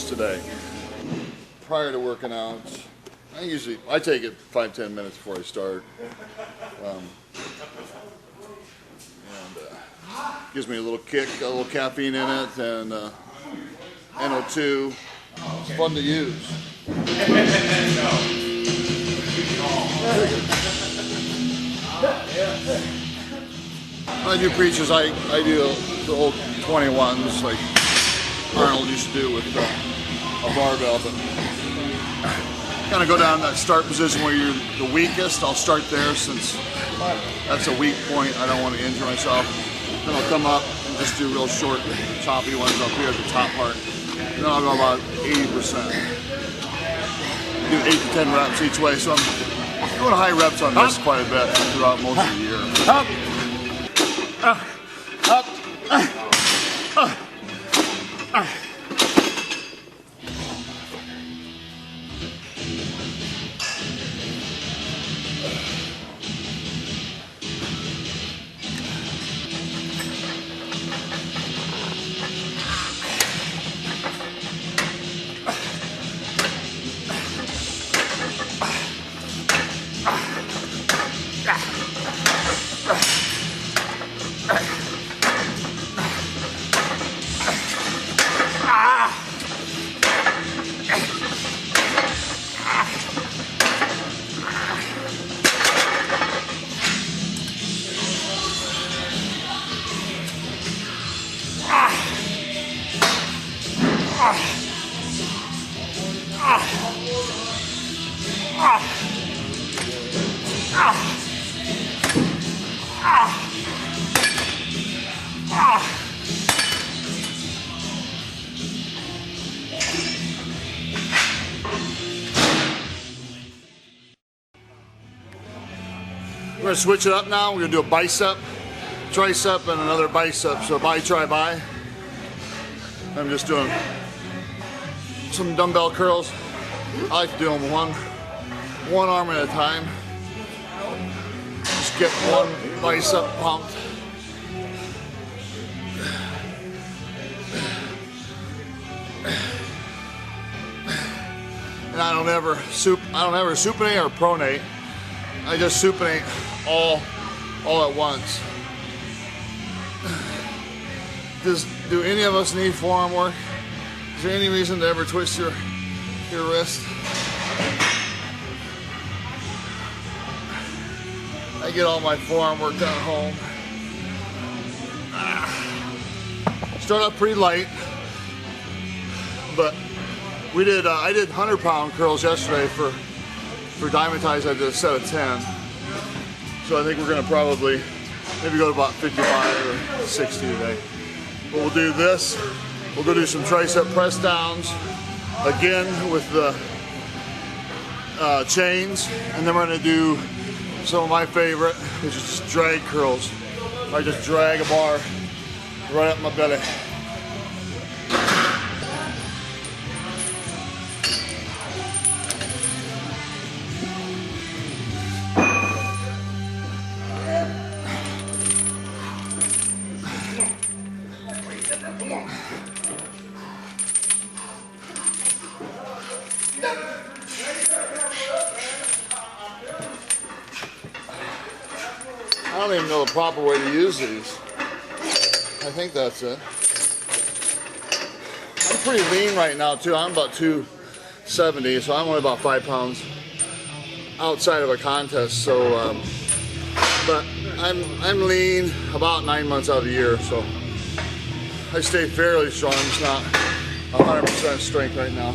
reps today. Prior to working out, I take it 5-10 minutes before I start. Gives me a little kick, got a little caffeine in it, and NO2. It's fun to use. When I do preaches, I do the old 21s like Arnold used to do with a barbell, but kind of go down that start position where you're the weakest. I'll start there since that's a weak point. I don't want to injure myself. Then I'll come up and just do real short, choppy ones up here at the top part. And then I'll go about 80%. Do 8 to 10 reps each way. So I'm doing high reps on this quite a bit throughout most of the year. Up. We're gonna switch it up now. We're gonna do a bicep, tricep, and another bicep. So bi, tri, bi. I'm just doing some dumbbell curls. I like to do them one arm at a time. Just get one bicep pumped. And I don't ever supinate or pronate. I just supinate all at once. Do any of us need forearm work? Is there any reason to ever twist your wrist? I get all my forearm work done at home. Start out pretty light, but I did 100-pound curls yesterday for Dymatize. I did a set of 10. So I think we're gonna probably maybe go to about 55 or 60 today. But we'll do this. We'll go do some tricep press downs again with the chains, and then we're gonna do some of my favorite, which is just drag curls. I just drag a bar right up my belly. I don't even know the proper way to use these. I think that's it. I'm pretty lean right now too. I'm about 270, so I'm only about 5 pounds outside of a contest. So, but I'm lean about 9 months out of the year, so I stay fairly strong. I'm just not 100% strength right now.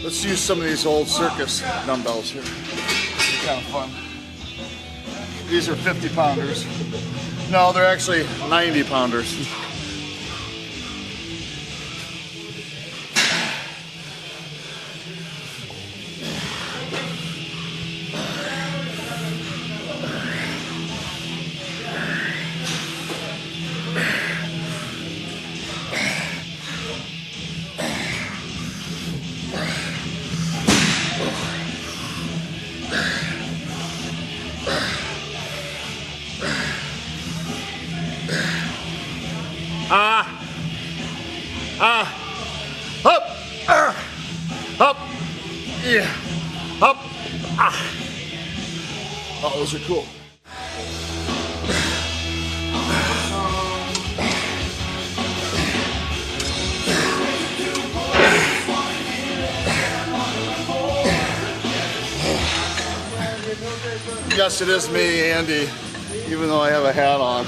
Let's use some of these old circus dumbbells here. They're kind of fun. These are 50 pounders. No, they're actually 90 pounders. Up, up, yeah, up, Oh, those are cool. Yes, it is me, Andy, even though I have a hat on.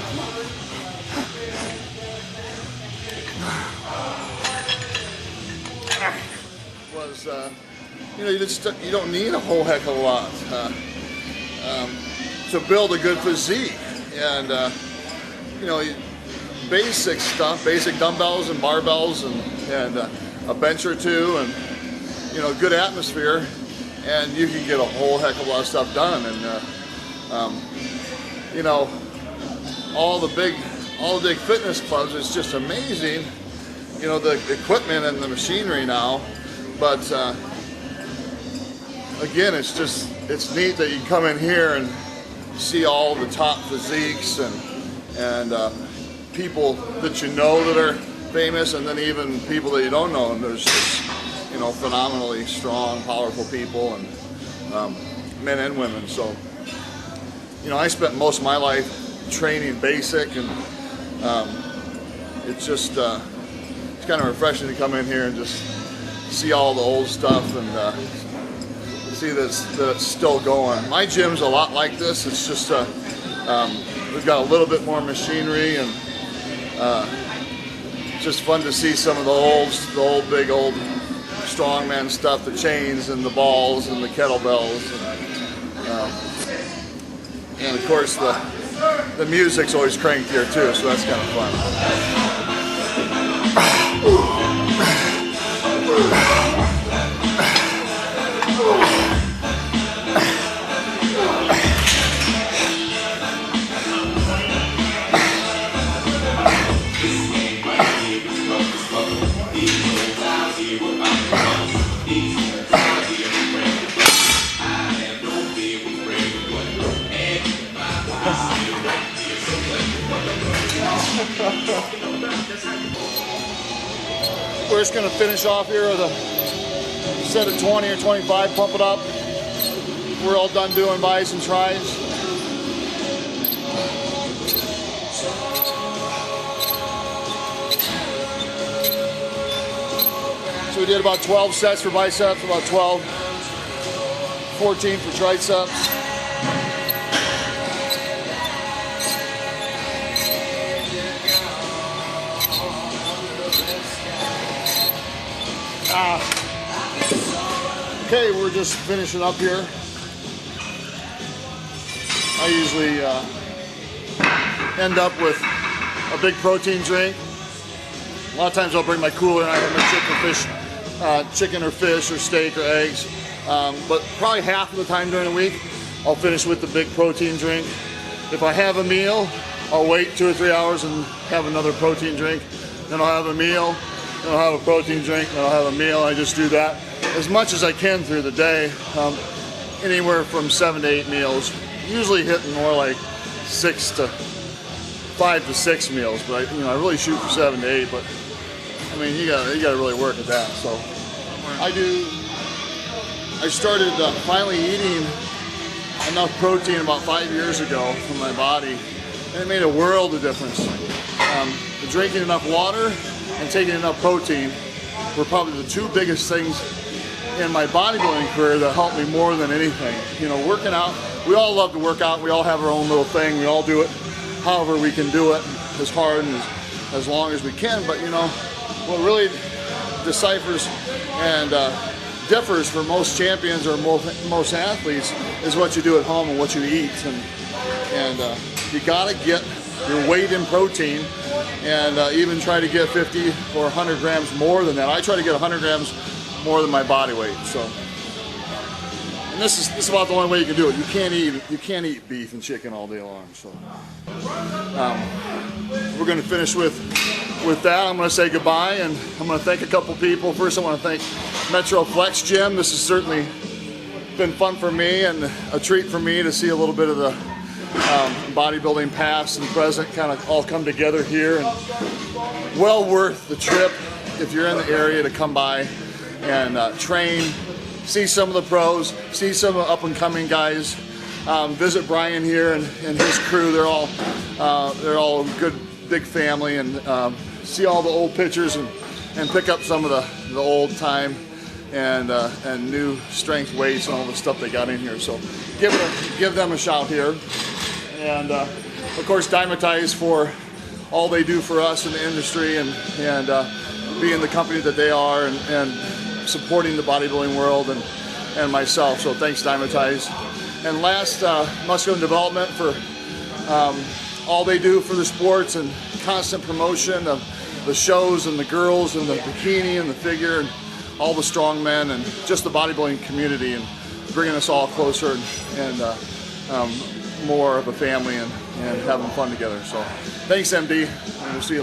You know, you don't need a whole heck of a lot to build a good physique, and you know, basic stuff, basic dumbbells and barbells, and a bench or two, and you know, good atmosphere, and you can get a whole heck of a lot of stuff done. And you know, all the big fitness clubs, it's just amazing, you know, the equipment and the machinery now. But again, it's neat that you can come in here and see all the top physiques and people that you know that are famous, and then even people that you don't know. And there's just, you know, phenomenally strong, powerful people, and men and women. So, you know, I spent most of my life training basic, and it's just it's kind of refreshing to come in here and just see all the old stuff and see that it's still going. My gym's a lot like this. It's just we've got a little bit more machinery, and just fun to see some of the big old strongman stuff, the chains and the balls and the kettlebells, and of course the music's always cranked here too, so that's kind of fun. We're just going to finish off here with a set of 20 or 25, pump it up. We're all done doing bis and tris. So we did about 12 sets for biceps, about 12, 14 for triceps. Okay, we're just finishing up here. I usually end up with a big protein drink. A lot of times I'll bring my cooler and I have my chicken or fish or steak or eggs. But probably half of the time during the week, I'll finish with the big protein drink. If I have a meal, I'll wait 2 or 3 hours and have another protein drink. Then I'll have a meal, then I'll have a protein drink, then I'll have a meal. I just do that as much as I can through the day, anywhere from 7 to 8 meals. Usually hitting more like 5 to 6 meals, but I really shoot for 7 to 8. But I mean, you gotta really work at that. So I started finally eating enough protein about 5 years ago for my body, and it made a world of difference. Drinking enough water and taking enough protein were probably the 2 biggest things in my bodybuilding career that helped me more than anything. You know, working out, we all love to work out, we all have our own little thing, we all do it however we can do it, as hard and as long as we can. But you know, what really deciphers and differs for most champions or most athletes is what you do at home and what you eat. And you gotta get your weight in protein, and even try to get 50 or 100 grams more than that. I try to get 100 grams more than my body weight. So, and this is about the only way you can do it. You can't eat beef and chicken all day long. So, we're going to finish with that. I'm going to say goodbye, and I'm going to thank a couple people. First, I want to thank Metro Flex Gym. This has certainly been fun for me and a treat for me to see a little bit of the bodybuilding past and present kind of all come together here, and well worth the trip. if you're in the area to come by and train, see some of the pros, see some of the up-and-coming guys. Visit Brian here and his crew. They're all a good big family, and see all the old pictures and pick up some of the old time and new strength weights and all the stuff they got in here. So give them a shout here, and of course Dymatize for all they do for us in the industry, and being the company that they are, and supporting the bodybuilding world and myself. So thanks, Dymatize. And last, Muscular Development for all they do for the sports and constant promotion of the shows and the girls and the bikini and the figure and all the strong men and just the bodybuilding community, and bringing us all closer and more of a family and having fun together. So thanks, MD, and we'll see you later.